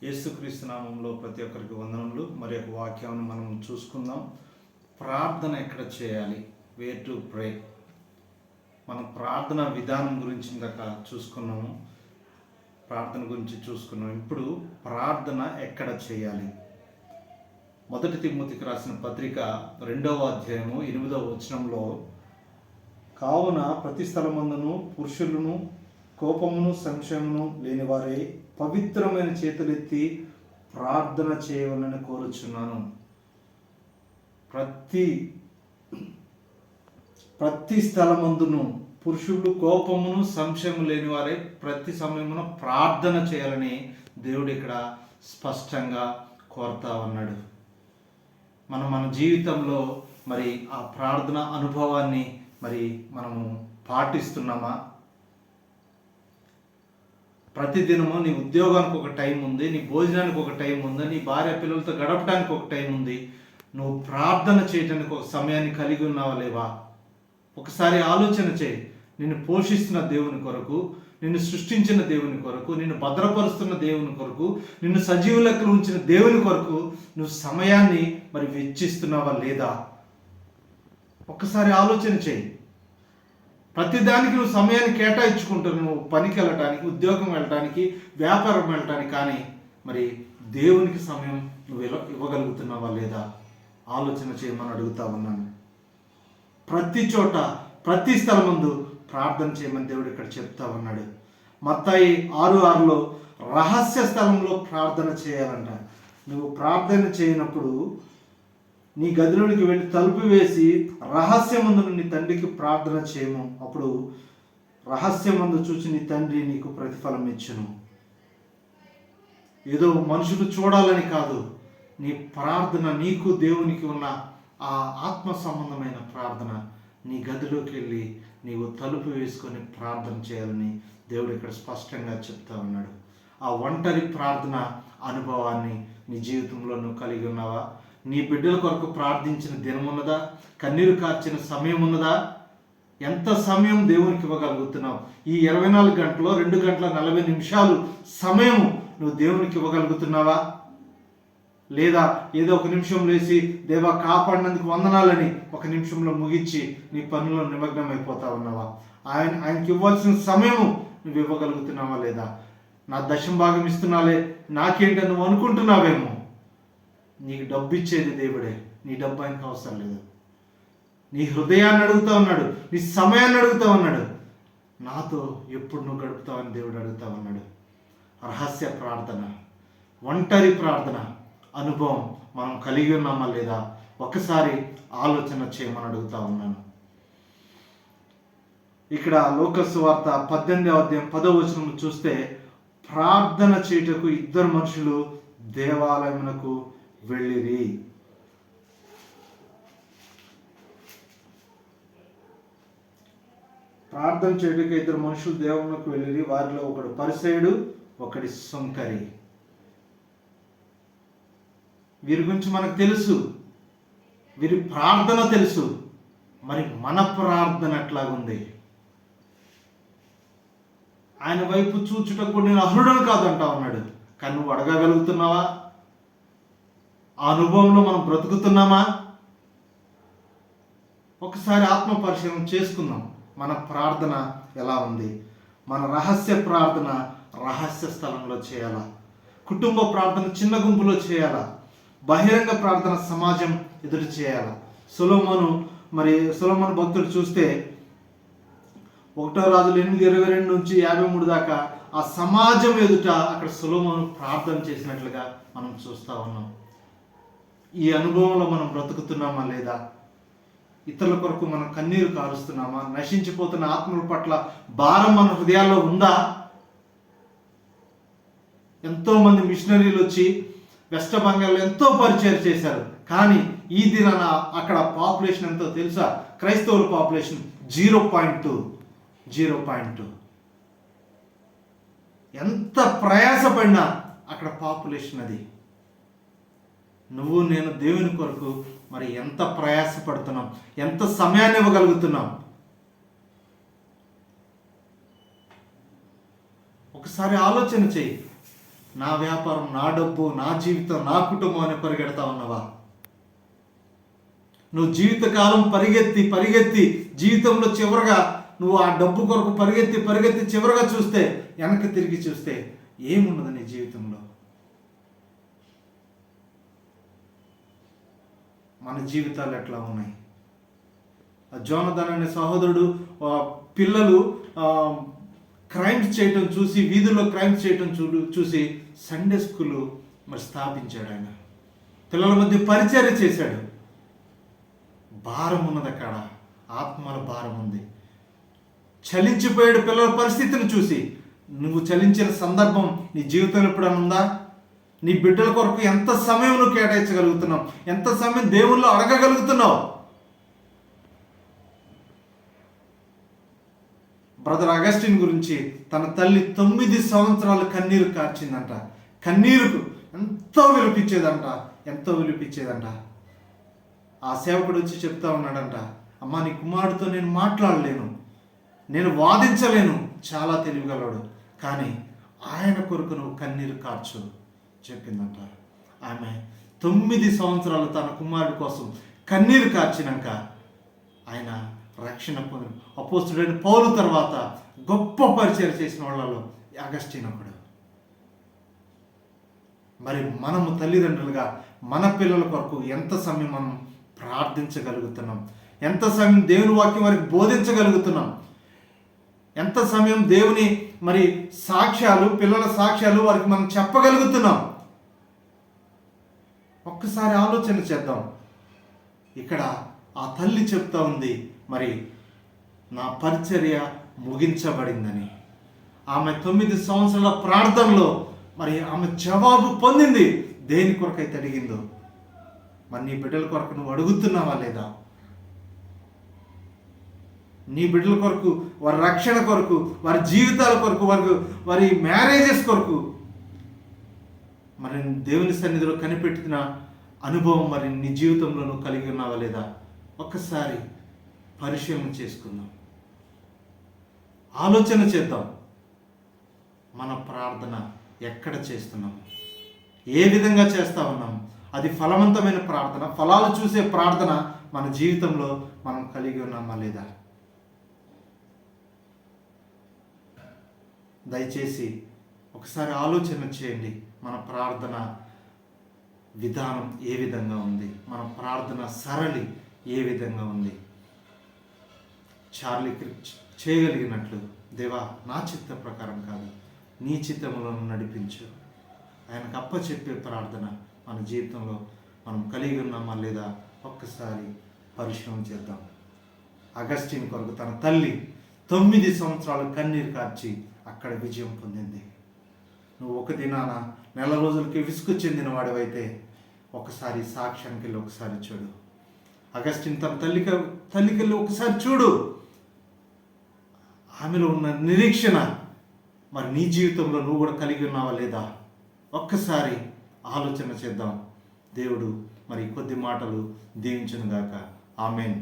యేసుక్రీస్తు నామంలో ప్రతి ఒక్కరికి వందనములు. మరి ఒక వాక్యాన్ని మనం చూసుకుందాం. ప్రార్థన ఎక్కడ చేయాలి, వేర్ టు ప్రే. మనం ప్రార్థన విధానం గురించి ఇందాక చూసుకున్నాము, ప్రార్థన గురించి చూసుకున్నాం. ఇప్పుడు ప్రార్థన ఎక్కడ చేయాలి. 1 తిమోతికి రాసిన పత్రిక 2వ అధ్యాయము 8వ వచనంలో, కావున ప్రతి స్థలమందును పురుషులను కోపమును సంశయమును లేనివారే పవిత్రమైన చేతులెత్తి ప్రార్థన చేయవలని కోరుచున్నాను. ప్రతి స్థలమందును పురుషులు కోపమును సంశయము లేనివారే ప్రతి సమయమున ప్రార్థన చేయాలని దేవుడు ఇక్కడ స్పష్టంగా కోరుతా ఉన్నాడు. మన జీవితంలో మరి ఆ ప్రార్థన అనుభవాన్ని మరి మనము పాటిస్తున్నామా? ప్రతిదినము నీ ఉద్యోగానికి ఒక టైం ఉంది, నీ భోజనానికి ఒక టైం ఉంది, నీ భార్య పిల్లలతో గడపడానికి ఒక టైం ఉంది. నువ్వు ప్రార్థన చేయడానికి ఒక సమయాన్ని కలిగి ఉన్నావా లేవా? ఒకసారి ఆలోచన చేయి. నిన్ను పోషిస్తున్న దేవుని కొరకు, నిన్ను సృష్టించిన దేవుని కొరకు, నిన్ను భద్రపరుస్తున్న దేవుని కొరకు, నిన్ను సజీవ లెక్కలు ఉంచిన దేవుని కొరకు నువ్వు సమయాన్ని మరి వెచ్చిస్తున్నావా లేదా? ఒక్కసారి ఆలోచన చేయి. ప్రతిదానికి నువ్వు సమయాన్ని కేటాయించుకుంటున్నావు. నువ్వు పనికి వెళ్ళటానికి, ఉద్యోగం వెళ్ళటానికి, వ్యాపారం వెళ్ళటానికి, కానీ మరి దేవునికి సమయం నువ్వు ఇవ్వగలుగుతున్నావా లేదా? ఆలోచన చేయమని అడుగుతా ఉన్నాను. ప్రతి చోట, ప్రతి స్థలం ముందు ప్రార్థన చేయమని దేవుడు ఇక్కడ చెప్తా ఉన్నాడు. మత్తయి 6:6లో రహస్య స్థలంలో ప్రార్థన చేయాలంట. నువ్వు ప్రార్థన చేయనప్పుడు నీ గదిలోనికి వెళ్ళి తలుపు వేసి రహస్యమందు నీ తండ్రికి ప్రార్థన చేయము. అప్పుడు రహస్యమందు చూసి నీ తండ్రి నీకు ప్రతిఫలం ఇచ్చును. ఏదో మనుషులు చూడాలని కాదు, నీ ప్రార్థన నీకు దేవునికి ఉన్న ఆ ఆత్మ సంబంధమైన ప్రార్థన. నీ గదిలోకి వెళ్ళి నీవు తలుపు వేసుకొని ప్రార్థన చేయాలని దేవుడు ఇక్కడ స్పష్టంగా చెప్తా ఉన్నాడు. ఆ ఒంటరి ప్రార్థన అనుభవాన్ని నీ జీవితంలో నువ్వు కలిగి ఉన్నావా? నీ బిడ్డల కొరకు ప్రార్థించిన దినం ఉన్నదా? కన్నీరు కార్చిన సమయం ఉన్నదా? ఎంత సమయం దేవునికి ఇవ్వగలుగుతున్నావు? ఈ 24 గంటలో 2 గంటల 40 నిమిషాలు సమయం నువ్వు దేవునికి ఇవ్వగలుగుతున్నావా? లేదా ఏదో ఒక నిమిషం లేచి దేవా కాపాడినందుకు వందనాలని ఒక నిమిషంలో ముగించి నీ పనుల్లో నిమగ్నం అయిపోతా ఉన్నావా? ఆయనకి ఇవ్వాల్సిన సమయం నువ్వు ఇవ్వగలుగుతున్నావా లేదా? నా దశం భాగం ఇస్తున్నాలే, నాకేంటని నువ్వు అనుకుంటున్నావేమో. నీకు డబ్బు ఇచ్చేది దేవుడే, నీ డబ్బు ఆయనకు అవసరం లేదు. నీ హృదయాన్ని అడుగుతా ఉన్నాడు, నీ సమయాన్ని అడుగుతా ఉన్నాడు. నాతో ఎప్పుడు నువ్వు గడుపుతావని దేవుడు అడుగుతా ఉన్నాడు. రహస్య ప్రార్థన, ఒంటరి ప్రార్థన అనుభవం మనం కలిగి ఉన్నామా లేదా? ఒక్కసారి ఆలోచన చేయమని అడుగుతా ఉన్నాను. ఇక్కడ లూకాసు వార్త 18వ అధ్యాయం 10వ వచనం చూస్తే, ప్రార్థన చేయుటకు 2 మనుషులు దేవాలయమునకు వెళ్ళిరి. ప్రార్థన చేయడానికి 2 మనుషులు దేవునికి వెళ్ళిరి. వారిలో ఒకడు పరిసయుడు, ఒకడి సుంకరి. వీరి గురించి మనకు తెలుసు, వీరి ప్రార్థన తెలుసు. మరి మన ప్రార్థన ఎట్లాగుంది? ఆయన వైపు చూచుటకు నేను అర్హుడను కాదు అంటా ఉన్నాడు. కానీ నువ్వు అడగగలుగుతున్నావా? ఆ అనుభవంలో మనం బ్రతుకుతున్నామా? ఒకసారి ఆత్మ పరిశీలన చేసుకుందాం. మన ప్రార్థన ఎలా ఉంది? మన రహస్య ప్రార్థన రహస్య స్థలంలో చేయాలా? కుటుంబ ప్రార్థన చిన్న గుంపులో చేయాలా? బహిరంగ ప్రార్థన సమాజం ఎదురు చేయాలా? సొలొమోను భక్తుడు చూస్తే 1వ రాజులు 8:22 నుంచి 53 దాకా ఆ సమాజం ఎదుట అక్కడ సొలొమోను ప్రార్థన చేసినట్లుగా మనం చూస్తూ ఉన్నాం. ఈ అనుభవంలో మనం బ్రతుకుతున్నామా లేదా? ఇతరుల కొరకు మనం కన్నీరు కారుస్తున్నామా? నశించిపోతున్న ఆత్మల పట్ల భారం మన హృదయాల్లో ఉందా? ఎంతోమంది మిషనరీలు వచ్చి వెస్ట్ బెంగాల్లో ఎంతో పరిచయం చేశారు. కానీ ఈ దినాన అక్కడ పాపులేషన్ ఎంతో తెలుసా? క్రైస్తవుల పాపులేషన్ 0.2. ఎంత ప్రయాసపడినా అక్కడ పాపులేషన్ అది. నువ్వు నేను దేవుని కొరకు మరి ఎంత ప్రయాసపడుతున్నాం, ఎంత సమయాన్ని ఇవ్వగలుగుతున్నాం? ఒకసారి ఆలోచన చేయి. నా వ్యాపారం, నా డబ్బు, నా జీవితం, నా కుటుంబం అని పరిగెడతా ఉన్నావా? నువ్వు జీవితకాలం పరిగెత్తి జీవితంలో చివరగా నువ్వు ఆ డబ్బు కొరకు పరిగెత్తి చివరగా చూస్తే, వెనక్కి తిరిగి చూస్తే ఏమున్నది నీ జీవితంలో? మన జీవితాలు ఎట్లా ఉన్నాయి? జోనథన్ అనే సహోదరుడు పిల్లలు క్రైమ్స్ చేయటం చూసి, వీధుల్లో క్రైమ్స్ చేయటం చూసి సండే స్కూల్ మరి స్థాపించాడు. ఆయన పిల్లల మధ్య పరిచర్య చేశాడు. భారం ఉన్నది అక్కడ, ఆత్మల భారం ఉంది. చలించిపోయాడు పిల్లల పరిస్థితిని చూసి. నువ్వు చలించిన సందర్భం నీ జీవితంలో ఎప్పుడైనా ఉందా? నీ బిడ్డల కొరకు ఎంత సమయం నువ్వు కేటాయించగలుగుతున్నావు? ఎంత సమయం దేవుళ్ళు అడగగలుగుతున్నావు? బ్రదర్ అగస్టిన్ గురించి తన తల్లి 9 సంవత్సరాలు కన్నీరు కార్చిందంట. కన్నీరుకు ఎంతో విలిపించేదంట. ఆ సేవకుడు వచ్చి చెప్తా ఉన్నాడంట, అమ్మా నీ కుమారుడితో నేను మాట్లాడలేను, నేను వాదించలేను, చాలా తెలివిగలడు, కానీ ఆయన కొరకు నువ్వు కన్నీరు కార్చు చెప్పిందంట. ఆమె 9 సంవత్సరాలు తన కుమారుడి కోసం కన్నీరు కార్చినాక ఆయన రక్షణ పొందిన అపోస్తుడైన పౌలు తర్వాత గొప్ప పరిచయం చేసిన వాళ్ళలో అగస్టిన్ ఒకడు. మరి మనము తల్లిదండ్రులుగా మన పిల్లల కొరకు ఎంత సమయం మనం ప్రార్థించగలుగుతున్నాం? ఎంత సమయం దేవుని వాక్యం వారికి బోధించగలుగుతున్నాం? ఎంత సమయం దేవుని మరి సాక్ష్యాలు, పిల్లల సాక్ష్యాలు వారికి మనం చెప్పగలుగుతున్నాం? ఒక్కసారి ఆలోచన చేద్దాం. ఇక్కడ ఆ తల్లి చెప్తా ఉంది, మరి నా పరిచర్య ముగించబడిందని. ఆమె 9 సంవత్సరాల ప్రార్థనలో మరి ఆమె జవాబు పొందింది. దేని కొరకైతే అడిగిందో, మరి నీ బిడ్డల కొరకు నువ్వు అడుగుతున్నావా లేదా? నీ బిడ్డల కొరకు, వారి రక్షణ కొరకు, వారి జీవితాల కొరకు, వారి మ్యారేజెస్ కొరకు మరి దేవుని సన్నిధిలో కనిపెట్టిన అనుభవం మరి నీ జీవితంలో నువ్వు కలిగి ఉన్నావా లేదా? ఒక్కసారి పరిశీలన చేసుకుందాం, ఆలోచన చేద్దాం. మన ప్రార్థన ఎక్కడ చేస్తున్నాం? ఏ విధంగా చేస్తా ఉన్నాం? అది ఫలవంతమైన ప్రార్థన, ఫలాలు చూసే ప్రార్థన మన జీవితంలో మనం కలిగి ఉన్నామా లేదా? దయచేసి ఒకసారి ఆలోచన చేయండి. మన ప్రార్థన విధానం ఏ విధంగా ఉంది? మన ప్రార్థన సరళి ఏ విధంగా ఉంది? చార్లీ క్రిక్ చేయగలిగినట్లు, దేవా నా చిత్త ప్రకారం కాదు, నీ చిత్తములో నడిపించు, ఆయనకు అప్పచెప్పే ప్రార్థన మన జీవితంలో మనం కలిగి ఉన్నామా లేదా? ఒక్కసారి పరిశీలన చేద్దాం. అగస్టిన్ కొరకు తన తల్లి 9 సంవత్సరాలు కన్నీరు కార్చి అక్కడ విజయం పొందింది. నువ్వు ఒక దినాన నెల రోజులకి విసుగు చెందిన వాడివైతే ఒకసారి సాక్ష్యానికి వెళ్ళి ఒకసారి చూడు. అగస్టిన్ తన తల్లికి వెళ్ళి ఒకసారి చూడు. ఆమెలో ఉన్న నిరీక్షణ మరి నీ జీవితంలో నువ్వు కూడా కలిగి ఉన్నావా లేదా? ఒక్కసారి ఆలోచన చేద్దాం. దేవుడు మరి కొద్ది మాటలు దీవించునుగాక. ఆమేన్.